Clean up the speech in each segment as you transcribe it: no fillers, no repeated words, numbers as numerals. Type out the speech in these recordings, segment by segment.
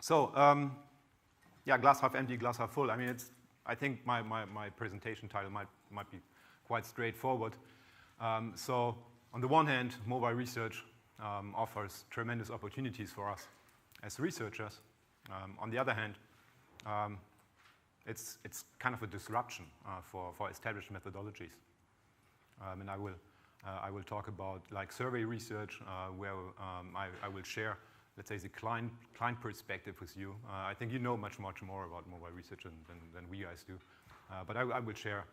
So, yeah, glass half empty, glass half full. I mean, I think my presentation title might be quite straightforward. So, on the one hand, mobile research offers tremendous opportunities for us as researchers. On the other hand, it's kind of a disruption for established methodologies. And I will talk about like survey research, where I will share, let's say, the client perspective with you. I think you know much more about mobile research than we guys do. But I will share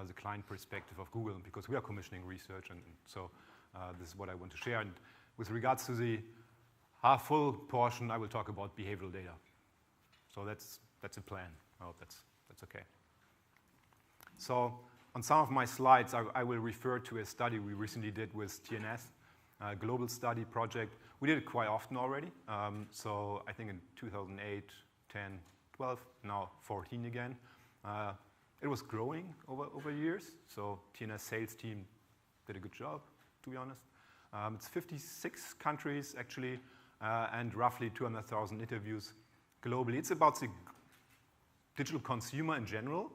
the client perspective of Google because we are commissioning research, and so this is what I want to share. And with regards to the half-full portion, I will talk about behavioral data. So that's a plan. I hope that's okay. So on some of my slides, I will refer to a study we recently did with TNS, a global study project. We did it quite often already. So I think in 2008, 10, 12, now 14 again. It was growing over years. So TNS sales team did a good job, to be honest. It's 56 countries, actually, and roughly 200,000 interviews globally. It's about the digital consumer in general.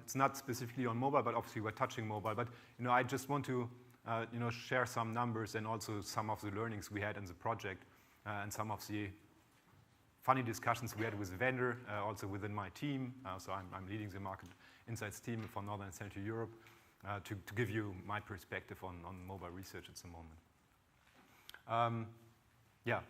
It's not specifically on mobile, but obviously we're touching mobile. But I just want to share some numbers and also some of the learnings we had in the project and some of the funny discussions we had with the vendor, also within my team. So I'm leading the market insights team for Northern and Central Europe to give you my perspective on mobile research at the moment. Yeah.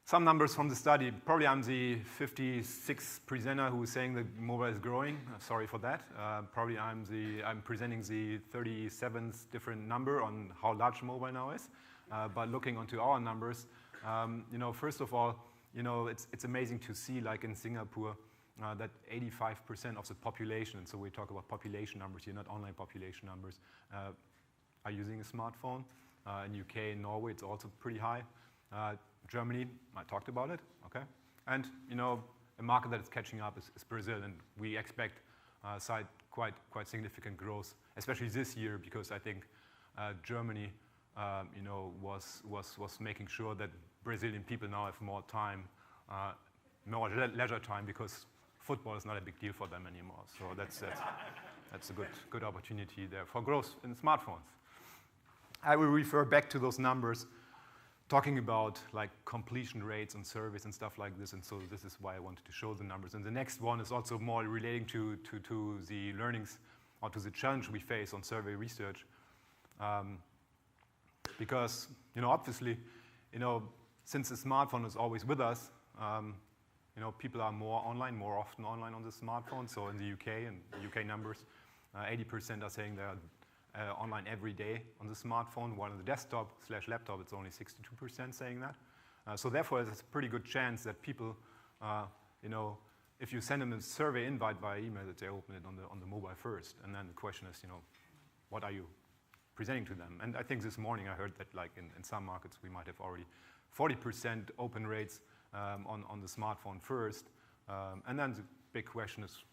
Some numbers from the study. Probably I'm the 56th presenter who is saying that mobile is growing. Sorry for that. Probably I'm presenting the 37th different number on how large mobile now is. But looking onto our numbers, first of all, it's amazing to see, like in Singapore, that 85% of the population, and so we talk about population numbers here, not online population numbers, are using a smartphone. In UK and Norway, it's also pretty high. Germany, I talked about it, okay? And, a market that is catching up is Brazil, and we expect quite significant growth, especially this year, because I think Germany, was making sure that Brazilian people now have more time, more leisure time, because football is not a big deal for them anymore. So that's a good opportunity there for growth in smartphones. I will refer back to those numbers, talking about like completion rates and surveys and stuff like this, and so this is why I wanted to show the numbers. And the next one is also more relating to the learnings or to the challenge we face on survey research. Because, obviously, since the smartphone is always with us, people are more often online on the smartphone. So in the UK, and the UK numbers, 80% are saying they're online every day on the smartphone, while on the desktop/laptop, it's only 62% saying that. So therefore, there's a pretty good chance that people, if you send them a survey invite via email, that they open it on the mobile first. And then the question is, what are you presenting to them? And I think this morning I heard that, like in some markets, we might have already 40% open rates on the smartphone first. And then the big question is,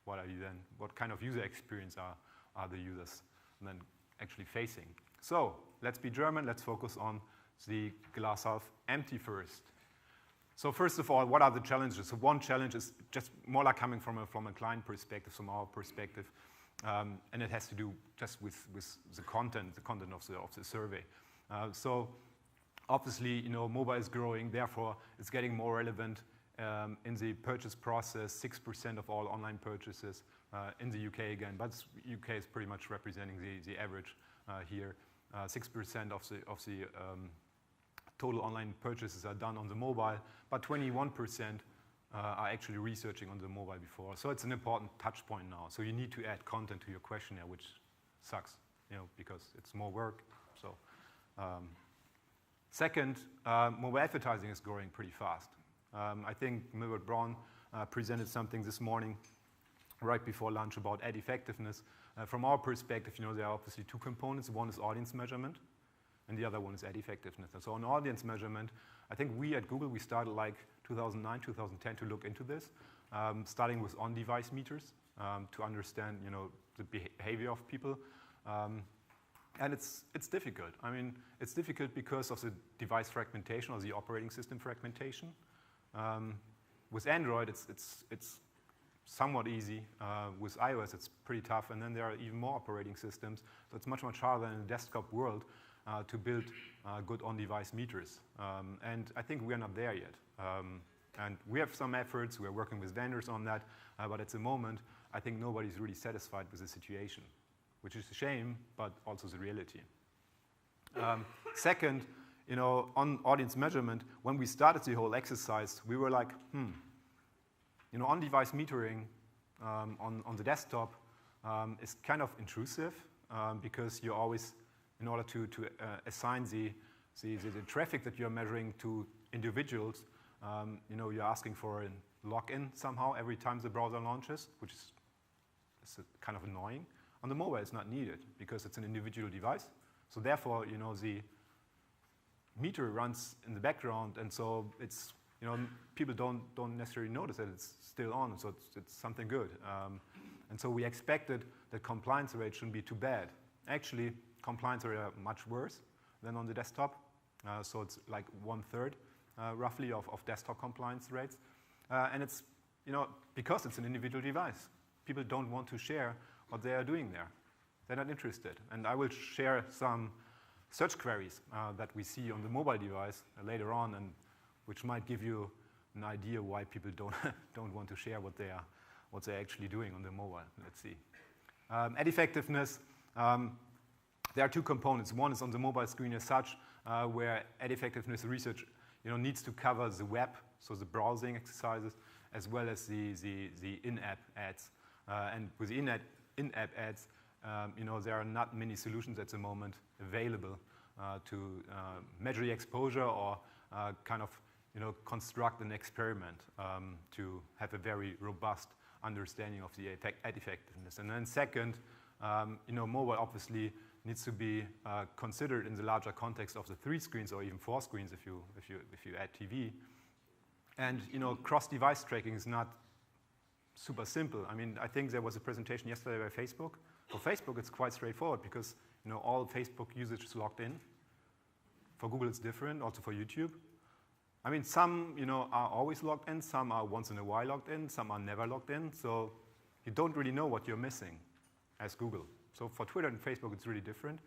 what kind of user experience are the users then actually facing? So let's be German. Let's focus on the glass half empty first. So first of all, what are the challenges? So one challenge is just more like coming from a client perspective, from our perspective, and it has to do just with the content of the survey. So obviously, mobile is growing, therefore it's getting more relevant in the purchase process. 6% of all online purchases in the UK again, but UK is pretty much representing the average here. 6% of the total online purchases are done on the mobile, but 21% are actually researching on the mobile before. So it's an important touch point now. So you need to add content to your questionnaire, which sucks, because it's more work. So second, mobile advertising is growing pretty fast. I think Meyer Braun presented something this morning right before lunch about ad effectiveness. From our perspective, there are obviously two components. One is audience measurement, and the other one is ad effectiveness. And so on audience measurement, I think we at Google, we started like 2009, 2010 to look into this, starting with on-device meters to understand, the behavior of people. And it's difficult. I mean, it's difficult because of the device fragmentation or the operating system fragmentation. With Android, it's somewhat easy. With iOS, it's pretty tough. And then there are even more operating systems. So it's much, much harder in the desktop world to build good on-device meters. And I think we're not there yet. And we have some efforts. We're working with vendors on that. But at the moment, I think nobody's really satisfied with the situation, which is a shame, but also the reality. Second, on audience measurement, when we started the whole exercise, we were like, on-device metering on the desktop is kind of intrusive because you always, in order to assign the traffic that you're measuring to individuals, you're asking for a login somehow every time the browser launches, which is kind of annoying. On the mobile, it's not needed because it's an individual device. So therefore, the meter runs in the background, and so it's, people don't necessarily notice that it's still on, so it's something good. And so we expected that compliance rate shouldn't be too bad. Actually, compliance rate are much worse than on the desktop. So it's like 1/3 roughly of desktop compliance rates. And it's, because it's an individual device. People don't want to share what they are doing there. They're not interested. And I will share some search queries that we see on the mobile device later on, and which might give you an idea why people don't want to share what they're actually doing on the mobile. Let's see. Ad effectiveness. There are two components. One is on the mobile screen as such, where ad effectiveness research needs to cover the web, so the browsing exercises, as well as the in-app ads. And with the in-app ads, there are not many solutions at the moment available to measure the exposure or kind of construct an experiment to have a very robust understanding of the ad effectiveness. And then second, mobile obviously needs to be considered in the larger context of the 3 screens or even 4 screens if you add TV. And cross-device tracking is not super simple. I mean, I think there was a presentation yesterday by Facebook. For Facebook, it's quite straightforward because all Facebook usage is logged in. For Google, it's different. Also for YouTube. I mean, some are always logged in. Some are once in a while logged in. Some are never logged in. So you don't really know what you're missing as Google. So for Twitter and Facebook, it's really different.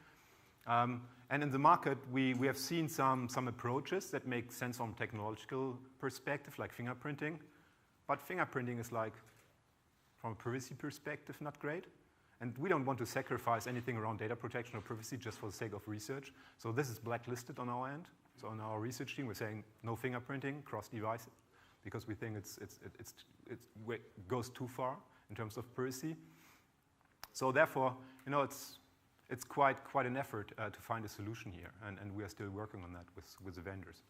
And in the market, we have seen some approaches that make sense from a technological perspective, like fingerprinting. But fingerprinting is like, from a privacy perspective, not great. And we don't want to sacrifice anything around data protection or privacy just for the sake of research. So this is blacklisted on our end. So on our research team, we're saying no fingerprinting, cross-device, because we think it goes too far in terms of privacy. So therefore, it's quite an effort to find a solution here, and we are still working on that with the vendors.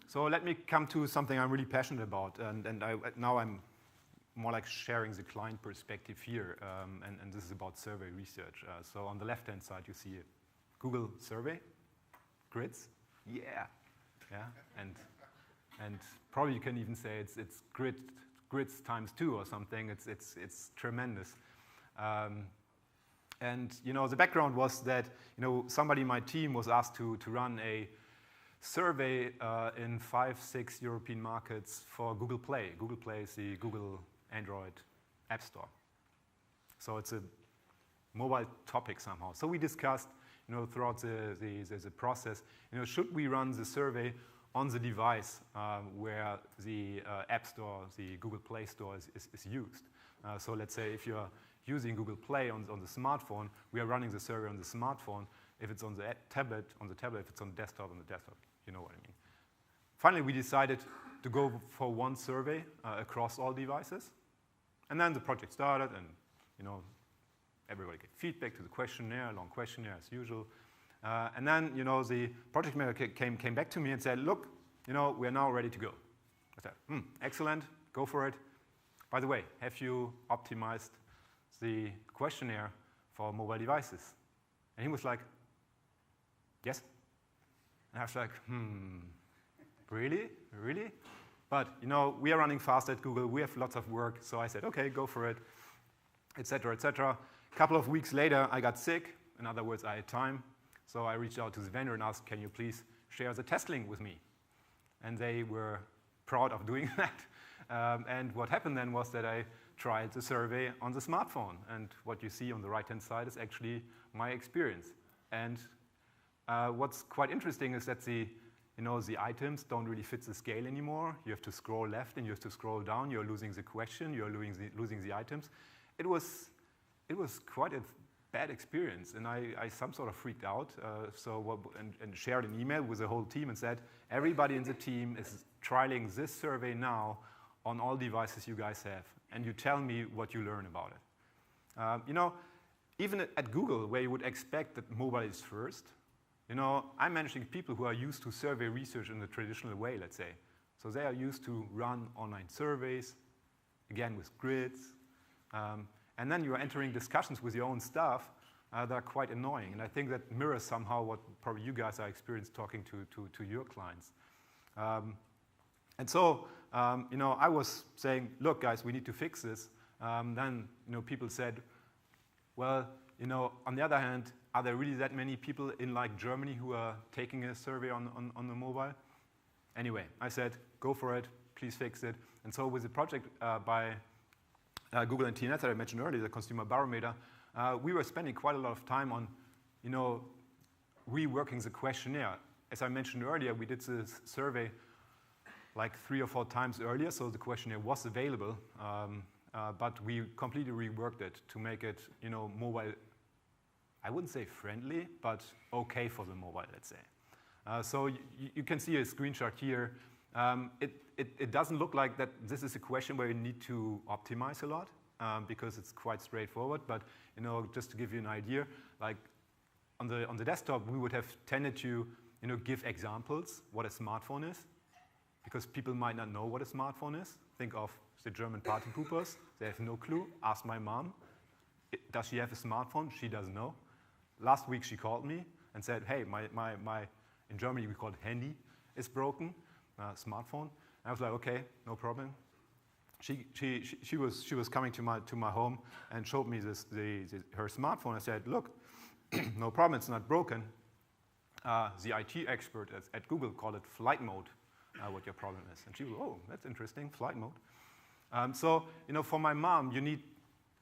So let me come to something I'm really passionate about, and now I'm more like sharing the client perspective here, and this is about survey research. So on the left-hand side, you see a Google survey, grids, yeah, and probably you can even say it's grids times 2 or something. It's tremendous. And the background was that somebody in my team was asked to run a survey in 5-6 European markets for Google Play. Google Play is the Google Android App Store. So it's a mobile topic somehow. So we discussed throughout the process, should we run the survey on the device where the App Store, the Google Play Store is used. So let's say if you're using Google Play on the smartphone, we are running the survey on the smartphone. If it's on the tablet, on the tablet. If it's on the desktop, you know what I mean. Finally, we decided to go for one survey across all devices. And then the project started, and everybody gave feedback to the questionnaire, long questionnaire as usual. And then the project manager came back to me and said, look, we're now ready to go. I said, excellent, go for it. By the way, have you optimized the questionnaire for mobile devices? And he was like, yes. And I was like, really? Really? But, we are running fast at Google. We have lots of work. So I said, OK, go for it, et cetera, et cetera. A couple of weeks later, I got sick. In other words, I had time. So I reached out to the vendor and asked, can you please share the test link with me? and they were proud of doing that. And what happened then was that I tried the survey on the smartphone, and what you see on the right-hand side is actually my experience. And what's quite interesting is that the items don't really fit the scale anymore. You have to scroll left and you have to scroll down. You're losing the question. You're losing the items. It was quite a bad experience, and I some sort of freaked out. And shared an email with the whole team and said, everybody in the team is trialing this survey now on all devices you guys have, and you tell me what you learn about it. Even at Google, where you would expect that mobile is first, I'm managing people who are used to survey research in the traditional way, let's say. So they are used to run online surveys, again with grids. And then you are entering discussions with your own staff that are quite annoying. And I think that mirrors somehow what probably you guys are experienced talking to your clients. And so, I was saying, look, guys, we need to fix this. Then, people said, well, on the other hand, are there really that many people in like Germany who are taking a survey on the mobile? Anyway, I said, go for it, please fix it. And so with the project by Google and TNet that I mentioned earlier, the consumer barometer, we were spending quite a lot of time on, reworking the questionnaire. As I mentioned earlier, we did this survey like 3 or 4 times earlier, so the questionnaire was available, but we completely reworked it to make it, mobile, I wouldn't say friendly, but okay for the mobile, let's say. So you can see a screenshot here. It doesn't look like that this is a question where you need to optimize a lot, because it's quite straightforward, but just to give you an idea, like on the desktop, we would have tended to give examples what a smartphone is, because people might not know what a smartphone is. Think of the German party poopers. They have no clue. Ask my mom. Does she have a smartphone? She doesn't know. Last week she called me and said, hey, my in Germany we call it Handy, is broken, smartphone. And I was like, okay, no problem. She was coming to my home and showed me her smartphone. I said, look, no problem, it's not broken. The IT expert at Google called it flight mode, what your problem is. And she was, oh, that's interesting, flight mode. So, for my mom, you need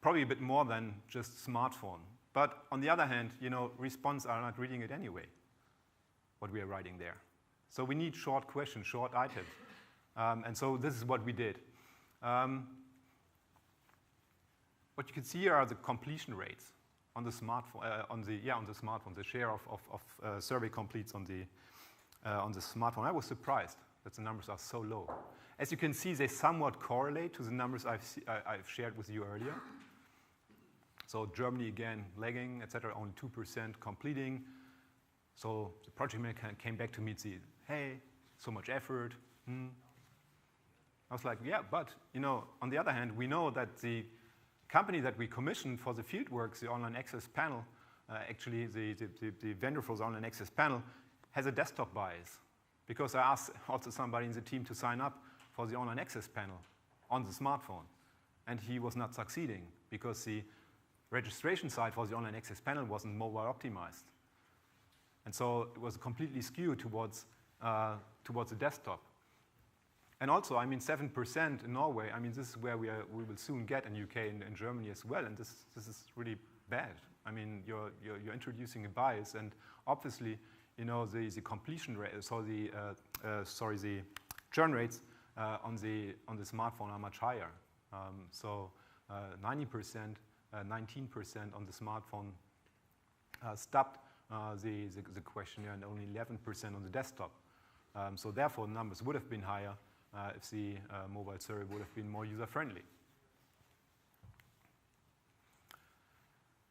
probably a bit more than just smartphone. But on the other hand, response are not reading it anyway, what we are writing there. So we need short questions, short items. And so this is what we did. What you can see here are the completion rates on the smartphone, on the smartphone, the share of survey completes on the smartphone. I was surprised that the numbers are so low. As you can see, they somewhat correlate to the numbers I've shared with you earlier. So Germany, again, lagging, etc., only 2% completing. So the project manager came back to me and said, hey, so much effort. I was like, yeah, but, on the other hand, we know that the company that we commissioned for the fieldwork, the online access panel, actually the vendor for the online access panel, has a desktop bias. Because I asked also somebody in the team to sign up for the online access panel on the smartphone. And he was not succeeding because the registration site for the online access panel wasn't mobile optimized. And so it was completely skewed towards the desktop. And also, 7% in Norway, this is where we will soon get in UK and in Germany as well, and this is really bad. You're introducing a bias, and obviously, the completion rate, so the churn rates on the smartphone are much higher. 90%, 19% on the smartphone stopped the questionnaire, and only 11% on the desktop. So therefore, numbers would have been higher if the mobile survey would have been more user-friendly.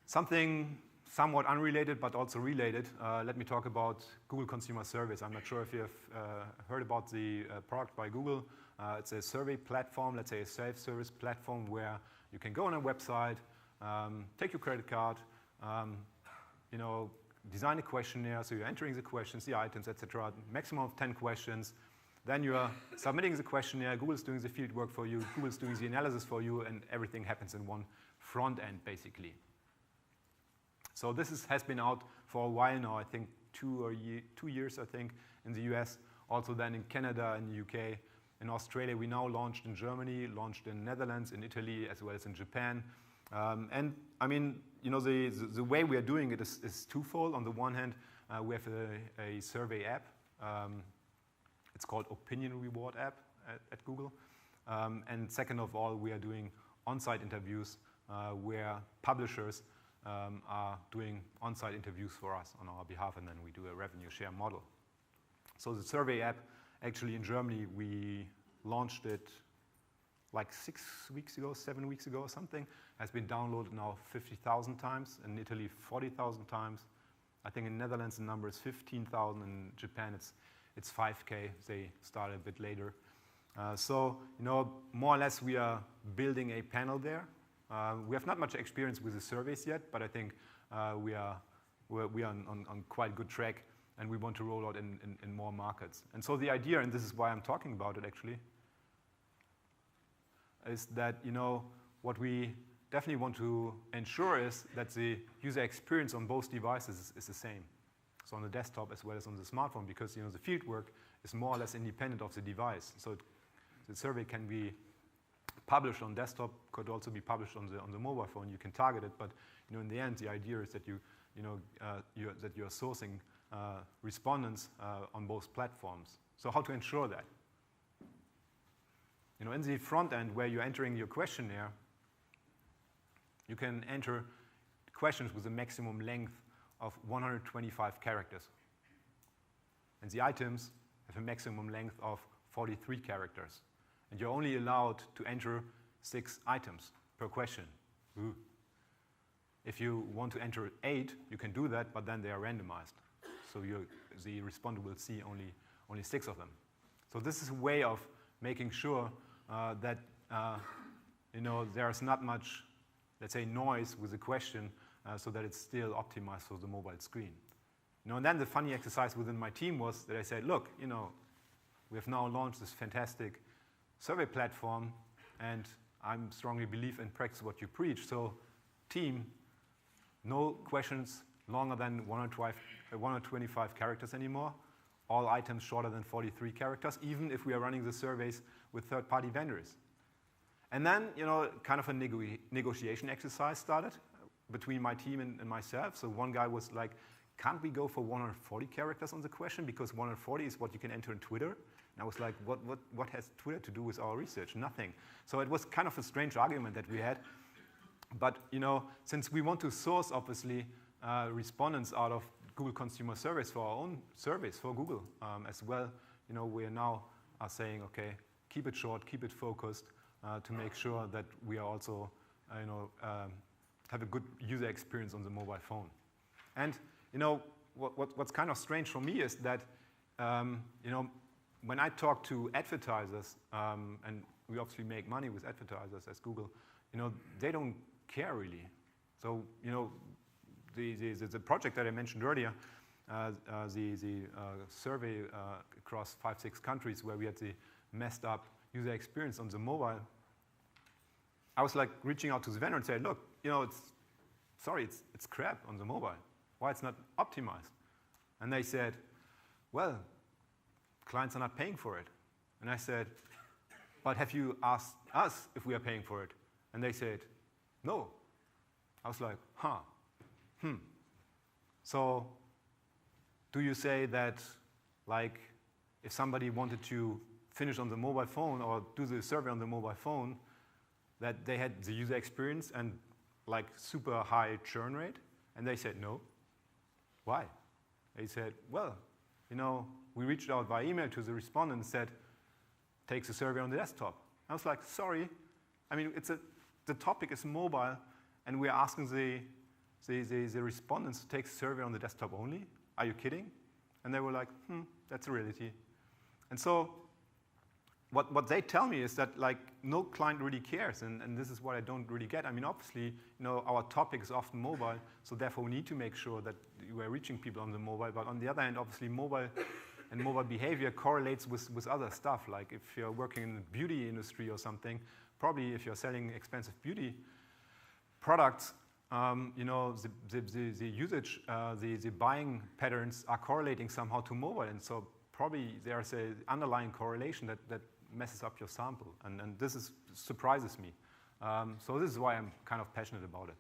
Something somewhat unrelated, but also related, let me talk about Google Consumer Surveys. I'm not sure if you have heard about the product by Google. It's a survey platform, let's say a self-service platform where you can go on a website, take your credit card, design a questionnaire, so you're entering the questions, the items, etc., maximum of 10 questions. Then you are submitting the questionnaire, Google's doing the field work for you, Google's doing the analysis for you, and everything happens in one front end, basically. So this has been out for a while now, I think 2 years, I think, in the US. also then in Canada, in the UK, in Australia. We now launched in Germany, launched in Netherlands, in Italy, as well as in Japan. And I mean, you know, the way we are doing it is twofold. On the one hand, we have a survey app. It's called Opinion Reward app at Google. And second of all, we are doing on-site interviews where publishers are doing on-site interviews for us on our behalf, and then we do a revenue share model. So the survey app, actually in Germany, we launched it like 6 weeks ago, 7 weeks ago or something, has been downloaded now 50,000 times, in Italy 40,000 times. I think in Netherlands the number is 15,000, in Japan it's 5K, they started a bit later. So, you know, more or less we are building a panel there. We have not much experience with the surveys yet, but I think we are on quite good track, and we want to roll out in more markets. And so the idea, and this is why I'm talking about it actually, is that, you know, what we definitely want to ensure is that the user experience on both devices is the same. So on the desktop as well as on the smartphone, because, you know, the field work is more or less independent of the device. So the survey can be published on desktop, could also be published on the mobile phone. You can target it, but, you know, in the end, the idea is that that you're sourcing respondents on both platforms. So how to ensure that? You know, in the front end where you're entering your questionnaire, you can enter questions with a maximum length of 125 characters. And the items have a maximum length of 43 characters. And you're only allowed to enter 6 items per question. Ooh. If you want to enter 8, you can do that, but then they are randomized. So the respondent will see only 6 of them. So this is a way of making sure that you know, there's not much, let's say, noise with the question, so that it's still optimized for the mobile screen. You know, and then the funny exercise within my team was that I said, look, you know, we have now launched this fantastic survey platform, and I strongly believe in practice what you preach. So, team, no questions longer than 125 characters anymore. All items shorter than 43 characters, even if we are running the surveys with third-party vendors. And then, you know, kind of a negotiation exercise started between my team and myself. So one guy was like, can't we go for 140 characters on the question? Because 140 is what you can enter in Twitter. And I was like, what has Twitter to do with our research? Nothing. So it was kind of a strange argument that we had. But, you know, since we want to source, obviously, respondents out of Google Consumer Surveys for our own surveys for Google as well, you know, we are now saying, okay, keep it short, keep it focused to make sure that we are also, you know, have a good user experience on the mobile phone. And, you know, what's kind of strange for me is that, you know, when I talk to advertisers, and we obviously make money with advertisers as Google, you know, they don't care really. So, you know, the project that I mentioned earlier, the survey across 5-6 countries where we had the messed up user experience on the mobile, I was like reaching out to the vendor and saying, look, you know, it's crap on the mobile. Why it's not optimized? And they said, well, clients are not paying for it. And I said, but have you asked us if we are paying for it? And they said, no. I was like, So do you say that, like, if somebody wanted to finish on the mobile phone or do the survey on the mobile phone, that they had the user experience and like super high churn rate? And they said no. Why? They said, well, you know, we reached out via email to the respondent and said, take the survey on the desktop. I was like, sorry. I mean, the topic is mobile, and we're asking the respondents to take the survey on the desktop only? Are you kidding? And they were like, that's a reality. And so what they tell me is that, like, no client really cares, and this is what I don't really get. I mean, obviously, you know, our topic is often mobile, so therefore we need to make sure that we're reaching people on the mobile. But on the other hand, obviously, mobile and mobile behavior correlates with other stuff. Like if you're working in the beauty industry or something, probably if you're selling expensive beauty products, you know, the usage, the buying patterns are correlating somehow to mobile, and so probably there's an underlying correlation that messes up your sample, and this surprises me. So this is why I'm kind of passionate about it.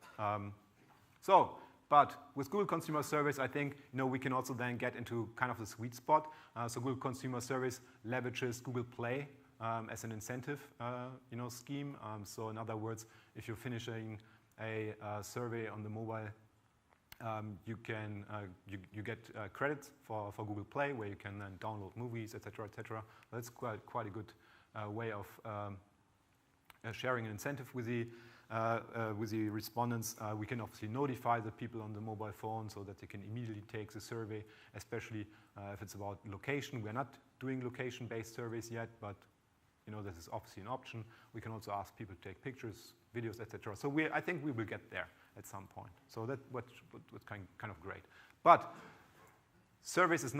But with Google Consumer Service, I think we can also then get into kind of the sweet spot. So Google Consumer Service leverages Google Play as an incentive scheme. So in other words, if you're finishing a survey on the mobile, you get credits for Google Play, where you can then download movies, etc., etc. That's quite a good way of sharing an incentive with the respondents. We can obviously notify the people on the mobile phone so that they can immediately take the survey, especially if it's about location. We're not doing location-based surveys yet, but this is obviously an option. We can also ask people to take pictures, videos, etc. So I think we will get there at some point. So that's what's kind of great. But service is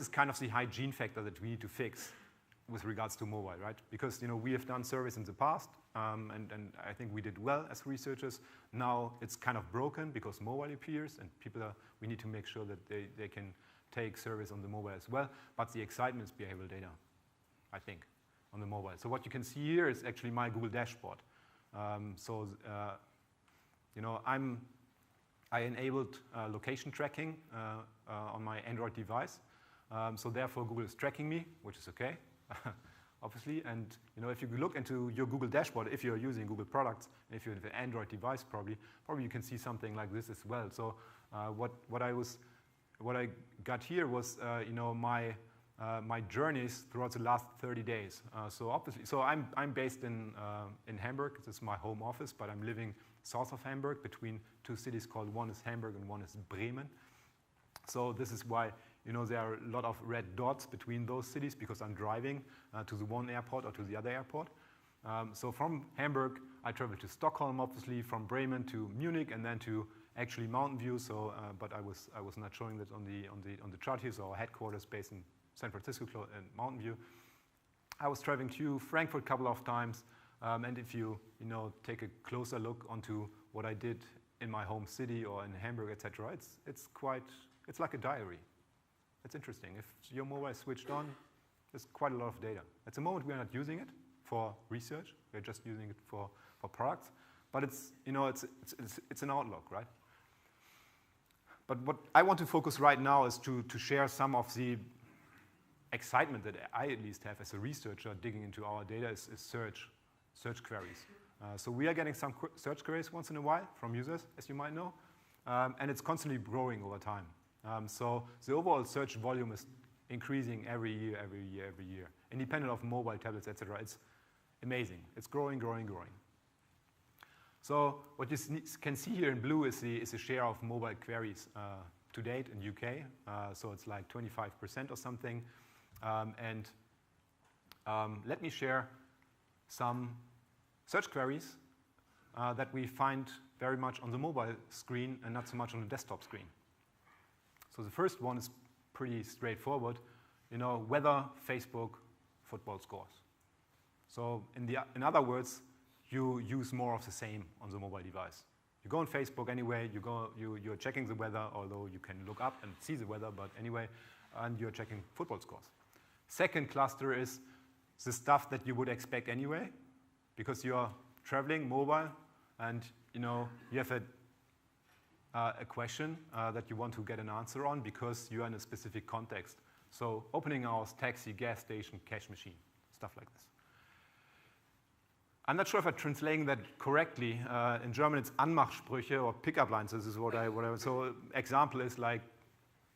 kind of the hygiene factor that we need to fix with regards to mobile, right? Because we have done service in the past, and I think we did well as researchers. Now it's kind of broken because mobile appears, and we need to make sure that they can take service on the mobile as well. But the excitement is behavioral data, I think, on the mobile. So what you can see here is actually my Google dashboard. I enabled location tracking on my Android device. So therefore, Google is tracking me, which is okay, obviously. And if you look into your Google dashboard, if you're using Google products, and if you have an Android device, probably you can see something like this as well. So what I got here was my journeys throughout the last 30 days. So I'm based in Hamburg. This is my home office, but I'm living south of Hamburg between two cities called, one is Hamburg and one is Bremen. So this is why there are a lot of red dots between those cities, because I'm driving to the one airport or to the other airport. So from Hamburg, I traveled to Stockholm, obviously, from Bremen to Munich, and then to actually Mountain View. So, but I was not showing that on the chart here. So our headquarters based in San Francisco and Mountain View. I was traveling to Frankfurt a couple of times, and if you take a closer look onto what I did in my home city or in Hamburg, etc., it's like a diary. It's interesting. If your mobile is switched on, there's quite a lot of data. At the moment, we are not using it for research. We're just using it for products. But it's an outlook, right? But what I want to focus right now is to share some of the excitement that I at least have as a researcher digging into our data is search queries. So we are getting some search queries once in a while from users, as you might know, and it's constantly growing over time. So the overall search volume is increasing every year, independent of mobile, tablets, etc. It's amazing. It's growing. So what you can see here in blue is the share of mobile queries to date in UK. So it's like 25% or something. Let me share some search queries that we find very much on the mobile screen and not so much on the desktop screen. So the first one is pretty straightforward. Weather, Facebook, football scores. So in other words, you use more of the same on the mobile device. You go on Facebook anyway, you're checking the weather, although you can look up and see the weather, but anyway, and you're checking football scores. Second cluster is the stuff that you would expect anyway, because you're traveling mobile and you have a question that you want to get an answer on because you're in a specific context. So opening hours, taxi, gas station, cash machine, stuff like this. I'm not sure if I'm translating that correctly. In German, it's Anmachsprüche or pickup lines. This is what I. So example is like,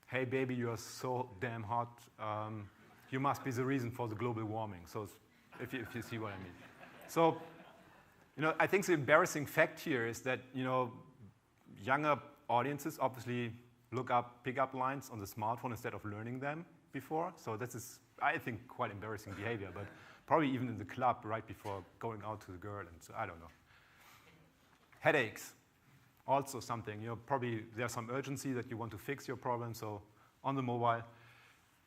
"Hey baby, you are so damn hot. You must be the reason for the global warming." So if you see what I mean. So I think the embarrassing fact here is that younger audiences obviously look up pickup lines on the smartphone instead of learning them before. So this is, I think, quite embarrassing behavior. But probably even in the club right before going out to the girl, and so I don't know. Headaches, also something. Probably there's some urgency that you want to fix your problem. So on the mobile,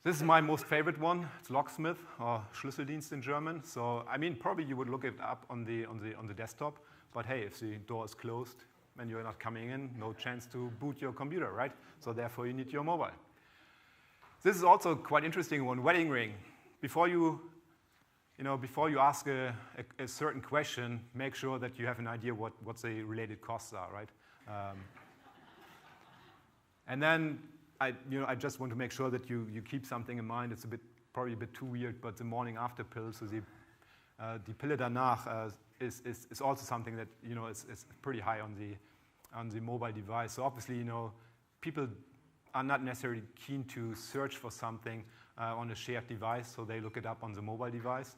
this is my most favorite one. It's locksmith or Schlüsseldienst in German. So I mean, probably you would look it up on the desktop. But hey, if the door is closed and you're not coming in, no chance to boot your computer, right? So therefore, you need your mobile. This is also quite interesting one, wedding ring. Before you ask a certain question, make sure that you have an idea what the related costs are, right? And then I just want to make sure that you keep something in mind. It's probably a bit too weird, but the morning after pill, so die Pille danach is also something that is pretty high on the mobile device. So obviously, people are not necessarily keen to search for something on a shared device, so they look it up on the mobile device.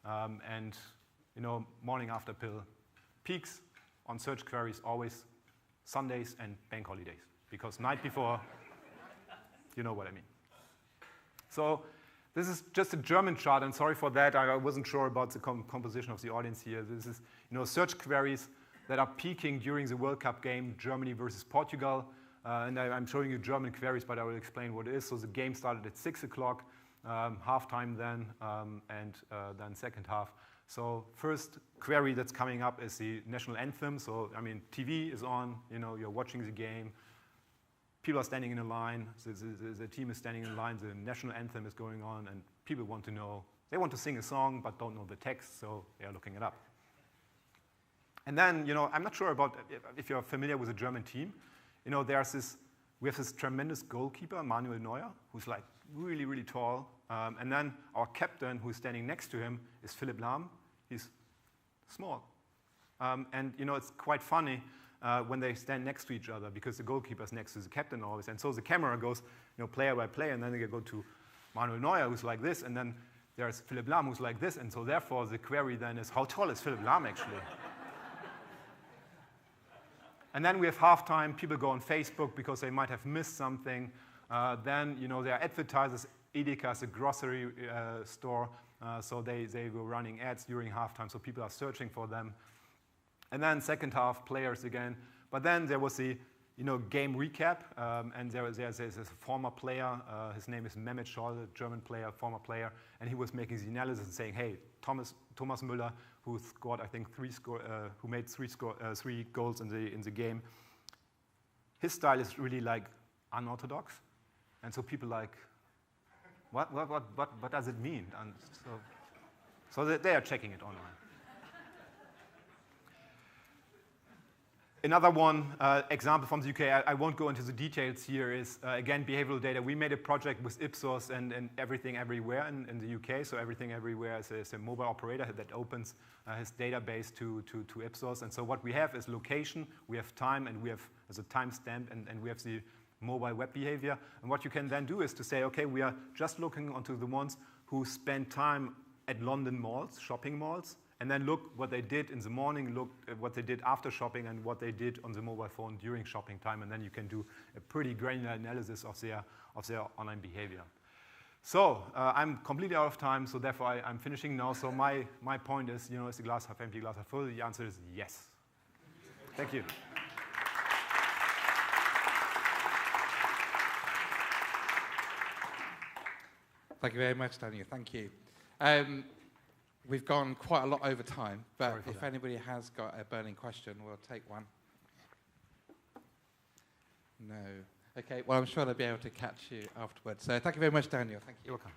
And morning after pill peaks on search queries always Sundays and bank holidays, because night before, you know what I mean. So this is just a German chart, and sorry for that. I wasn't sure about the composition of the audience here. This is search queries that are peaking during the World Cup game, Germany versus Portugal. And I'm showing you German queries, but I will explain what it is. So the game started at 6 o'clock, halftime then, and then second half. So first query that's coming up is the national anthem. So, I mean, TV is on, you're watching the game. People are standing in a line, the team is standing in line, the national anthem is going on, and people want to know, they want to sing a song but don't know the text, so they are looking it up. And then, I'm not sure about if you're familiar with the German team. We have this tremendous goalkeeper, Manuel Neuer, who's like really, really tall. And then our captain, who's standing next to him, is Philipp Lahm. He's small. And, it's quite funny when they stand next to each other, because the goalkeeper's next to the captain always. And so the camera goes, player by player, and then they go to Manuel Neuer, who's like this, and then there's Philipp Lahm, who's like this. And so therefore, the query then is, how tall is Philipp Lahm actually? And then we have halftime. People go on Facebook because they might have missed something. Then, there are advertisers. Edeka is a grocery store, so they were running ads during halftime, so people are searching for them. And then second half, players again. But then there was the game recap, and there's a former player. His name is Mehmet Scholl, a German player, former player, and he was making the analysis and saying, hey, Thomas Müller, who scored, I think, who made three goals in the game. His style is really like unorthodox, and so people like, what does it mean? And so they are checking it online. Another one example from the UK, I won't go into the details here, is again behavioral data. We made a project with Ipsos and Everything Everywhere in the UK. So Everything Everywhere is a mobile operator that opens his database to Ipsos. And so what we have is location, we have time, and we have as a timestamp, and we have the mobile web behavior. And what you can then do is to say, okay, we are just looking onto the ones who spend time at London malls, shopping malls, and then look what they did in the morning, look at what they did after shopping, and what they did on the mobile phone during shopping time, and then you can do a pretty granular analysis of their online behavior. So I'm completely out of time, so therefore I'm finishing now. So my point is, is the glass half empty, glass half full? The answer is yes. Thank you. Thank you very much, Daniel. Thank you. We've gone quite a lot over time, but if anybody has got a burning question, we'll take one. No. Okay, well, I'm sure they'll be able to catch you afterwards. So thank you very much, Daniel. Thank you. You're welcome.